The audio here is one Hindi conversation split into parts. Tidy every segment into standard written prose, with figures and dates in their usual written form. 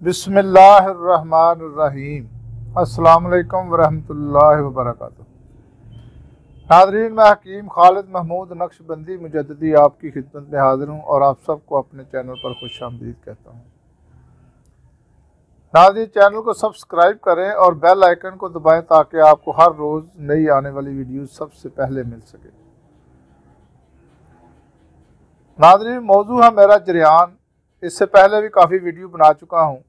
बिस्मिल्लाहिर्रहमानिर्रहीम। अस्सलाम वालेकुम वरहमतुल्लाहि वबरकातुहू। नाज़रीन, मैं हकीम खालिद महमूद नक्शबंदी मुजद्दिदी आपकी खिदमत में हाजिर हूँ और आप सबको अपने चैनल पर खुशामदीद कहता हूँ। नाज़रीन, चैनल को सब्सक्राइब करें और बेल आइकन को दबाएं ताकि आपको हर रोज़ नई आने वाली वीडियो सबसे पहले मिल सके। नाज़रीन, मौजू है मेरा जरियान। इससे पहले भी काफ़ी वीडियो बना चुका हूँ,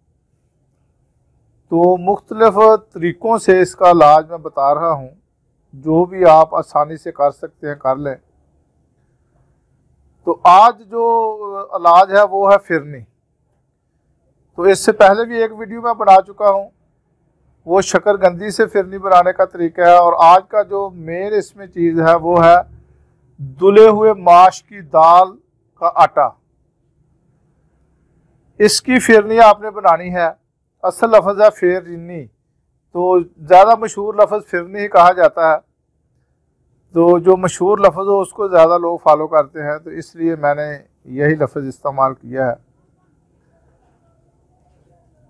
तो मुख्तलिफ तरीक़ों से इसका इलाज मैं बता रहा हूँ। जो भी आप आसानी से कर सकते हैं कर लें। तो आज जो इलाज है वो है फिरनी। तो इससे पहले भी एक वीडियो मैं बना चुका हूँ, वो शकरकंदी से फिरनी बनाने का तरीका है। और आज का जो मेन इसमें चीज़ है वो है धुले हुए माश की दाल का आटा। इसकी फिरनी आपने बनानी है। असल लफ्ज़ है फिरनी, तो ज़्यादा मशहूर लफ्ज़ फिरनी ही कहा जाता है। तो जो मशहूर लफ्ज़ हो उसको ज़्यादा लोग फॉलो करते हैं, तो इसलिए मैंने यही लफ्ज़ इस्तेमाल किया है।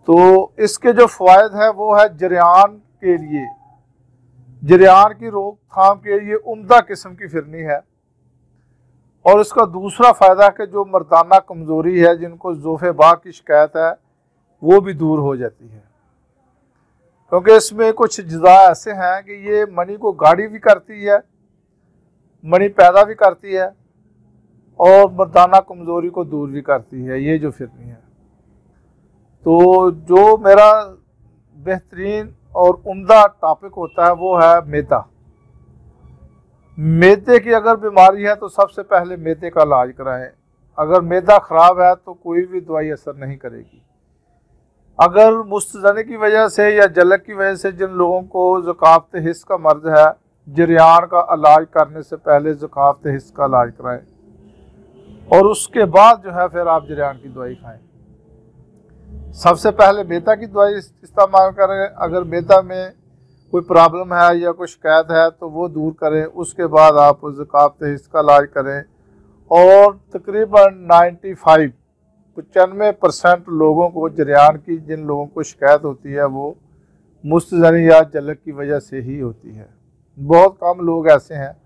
तो इसके जो फ़वाइद हैं वो है जरियान के लिए, जरियान की रोकथाम के लिए उम्दा किस्म की फिरनी है। और इसका दूसरा फ़ायदा है कि जो मर्दाना कमज़ोरी है, जिनको ज़ोफ़े बाग की शिकायत है, वो भी दूर हो जाती है। क्योंकि इसमें कुछ अज्जा ऐसे हैं कि ये मनी को गाढ़ी भी करती है, मनी पैदा भी करती है और मर्दाना कमज़ोरी को दूर भी करती है, ये जो फिरनी है। तो जो मेरा बेहतरीन और उम्दा टॉपिक होता है वो है मैदा। मैदे की अगर बीमारी है तो सबसे पहले मैदे का इलाज कराएं। अगर मैदा ख़राब है तो कोई भी दवाई असर नहीं करेगी। अगर मुस्तज़नी की वजह से या जलक की वजह से जिन लोगों को ज़ुकावत हिस्स का मर्ज़ है, जरियान का इलाज करने से पहले ज़ुकावत हिस्स का इलाज कराएं और उसके बाद जो है फिर आप जरियान की दवाई खाएं। सबसे पहले मैदा की दवाई इस्तेमाल करें। अगर मैदा में कोई प्रॉब्लम है या कोई शिकायत है तो वो दूर करें। उसके बाद आप ज़ुकावत हिस्स का इलाज करें। और तकरीबन 95% लोगों को जरियान की, जिन लोगों को शिकायत होती है, वो मुस्तज़नी या जलक की वजह से ही होती है। बहुत कम लोग ऐसे हैं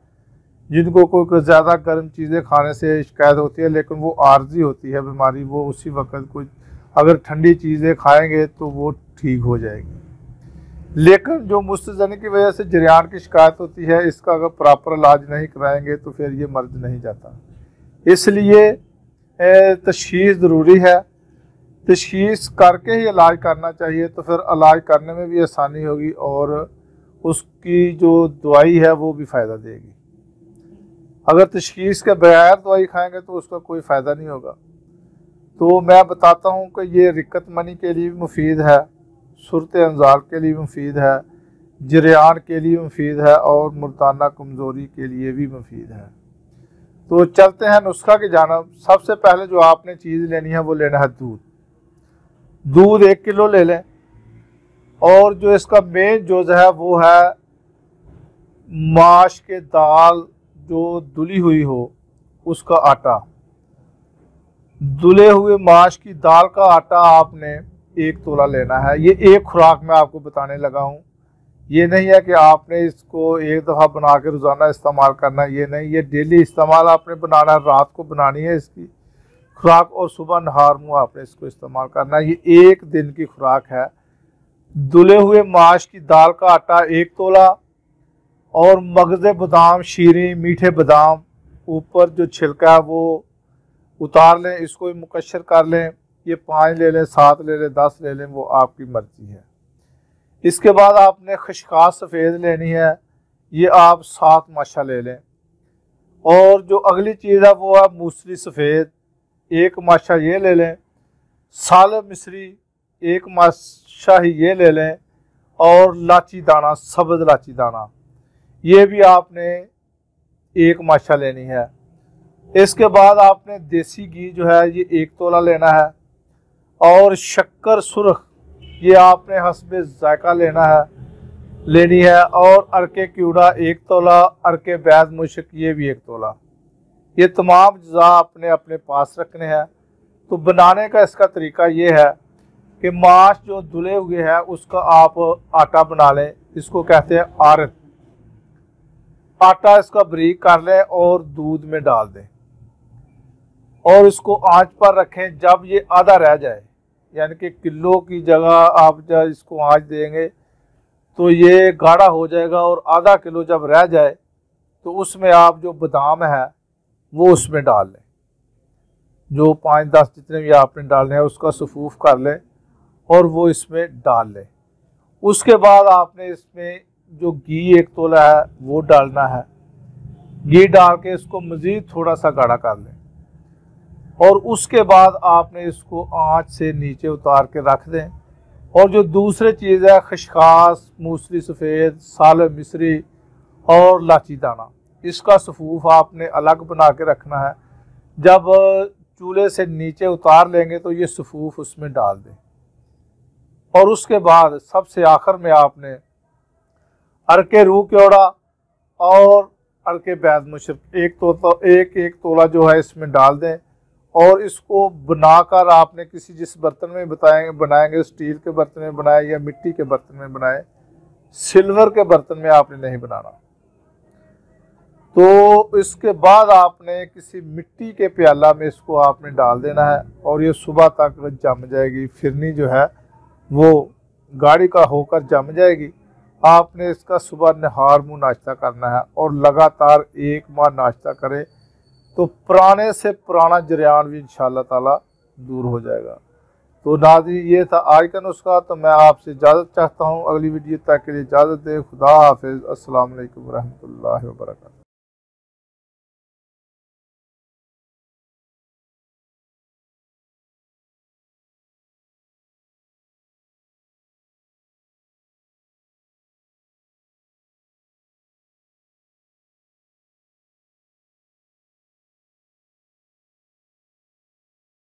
जिनको कोई ज़्यादा गर्म चीज़ें खाने से शिकायत होती है, लेकिन वो आर्जी होती है बीमारी, वो उसी वक्त कोई अगर ठंडी चीज़ें खाएंगे तो वो ठीक हो जाएगी। लेकिन जो मुस्तज़नी की वजह से जरियान की शिकायत होती है, इसका अगर प्रॉपर इलाज नहीं कराएंगे तो फिर ये मर्ज नहीं जाता। इसलिए तशख़ीस ज़रूरी है। तशख़ीस करके ही इलाज करना चाहिए, तो फिर इलाज करने में भी आसानी होगी और उसकी जो दवाई है वो भी फ़ायदा देगी। अगर तशख़ीस के बगैर दवाई खाएंगे तो उसका कोई फ़ायदा नहीं होगा। तो मैं बताता हूँ कि ये रिक्कत मनी के लिए भी मुफीद है, सूरत अंज़ाल के लिए भी मुफीद है, जरियान के लिए मुफीद है और मर्दाना कमज़ोरी के लिए भी मुफीद है। तो चलते हैं नुस्खा की जानिब। सबसे पहले जो आपने चीज़ लेनी है वो लेना है दूध। दूध 1 किलो ले लें। और जो इसका मेन जोज़ है वो है माश के दाल जो धुली हुई हो उसका आटा। धुले हुए माश की दाल का आटा आपने 1 तोला लेना है। ये एक खुराक में आपको बताने लगा हूँ। ये नहीं है कि आपने इसको एक दफ़ा बना के रोज़ाना इस्तेमाल करना है, ये नहीं। ये डेली इस्तेमाल आपने बनाना है, रात को बनानी है इसकी खुराक और सुबह नहार मुँह आपने इसको इस्तेमाल करना है। ये 1 दिन की खुराक है। धुले हुए माश की दाल का आटा 1 तोला और मगज़ बादाम, शीरी, मीठे बादाम, ऊपर जो छिलका है वो उतार लें, इसको भी मुकश्शर कर लें। ये 5 ले लें, 7 ले लें, 10 ले लें, वो आपकी मर्ज़ी है। इसके बाद आपने खशखास सफ़ेद लेनी है, ये आप 7 माशा ले लें। और जो अगली चीज़ है वो है मूसली सफ़ेद, 1 माशा ये ले लें। साल मिस्री 1 माशा ही ये ले लें। और लाची दाना, सब्ज़ लाची दाना, ये भी आपने 1 माशा लेनी है। इसके बाद आपने देसी घी जो है ये 1 तोला लेना है। और शक्कर सुरख ये आपने हस्बे जायका लेनी है। और अरके क्यूड़ा 1 तोला, अरके बैद मुश्क ये भी 1 तोला। ये तमाम अज्जा आपने अपने पास रखने हैं। तो बनाने का इसका तरीका ये है कि माश जो धुले हुए है उसका आप आटा बना लें, इसको कहते हैं आरत। आटा इसका बारीक कर लें और दूध में डाल दें और इसको आंच पर रखें। जब ये आधा रह जाए, यानी कि किलो की जगह आप जब इसको आंच देंगे तो ये गाढ़ा हो जाएगा, और आधा किलो जब रह जाए तो उसमें आप जो बादाम है वो उसमें डाल लें। जो 5-10 जितने भी आपने डालने हैं उसका सफूफ कर लें और वो इसमें डाल लें। उसके बाद आपने इसमें जो घी 1 तोला है वो डालना है। घी डाल के इसको मज़ीद थोड़ा सा गाढ़ा कर लें और उसके बाद आपने इसको आंच से नीचे उतार के रख दें। और जो दूसरी चीज़ है, खशखास, मूसली सफ़ेद, साल मिस्री और लाची दाना, इसका सफूफ आपने अलग बना के रखना है। जब चूल्हे से नीचे उतार लेंगे तो ये सफूफ उसमें डाल दें। और उसके बाद सबसे आखिर में आपने अरके रूह क्योड़ा और अरके बैद मुशरक एक तोला जो है इसमें डाल दें और इसको बनाकर आपने किसी जिस बर्तन में बनाएंगे, स्टील के बर्तन में बनाए या मिट्टी के बर्तन में बनाए, सिल्वर के बर्तन में आपने नहीं बनाना। तो इसके बाद आपने किसी मिट्टी के प्याला में इसको आपने डाल देना है और ये सुबह तक जम जाएगी। फिरनी जो है वो गाढ़ी का होकर जम जाएगी। आपने इसका सुबह नहार मुँह नाश्ता करना है और लगातार 1 माह नाश्ता करें तो पुराने से पुराना जरियान भी इंशाअल्लाह ताला दूर हो जाएगा। तो नाज़रीन, ये था आज का नुस्खा। तो मैं आपसे इजाज़त चाहता हूँ, अगली वीडियो तक के लिए इजाज़त दें। खुदा हाफिज़। अस्सलाम वालेकुम रहमतुल्लाहि व बरकातहू।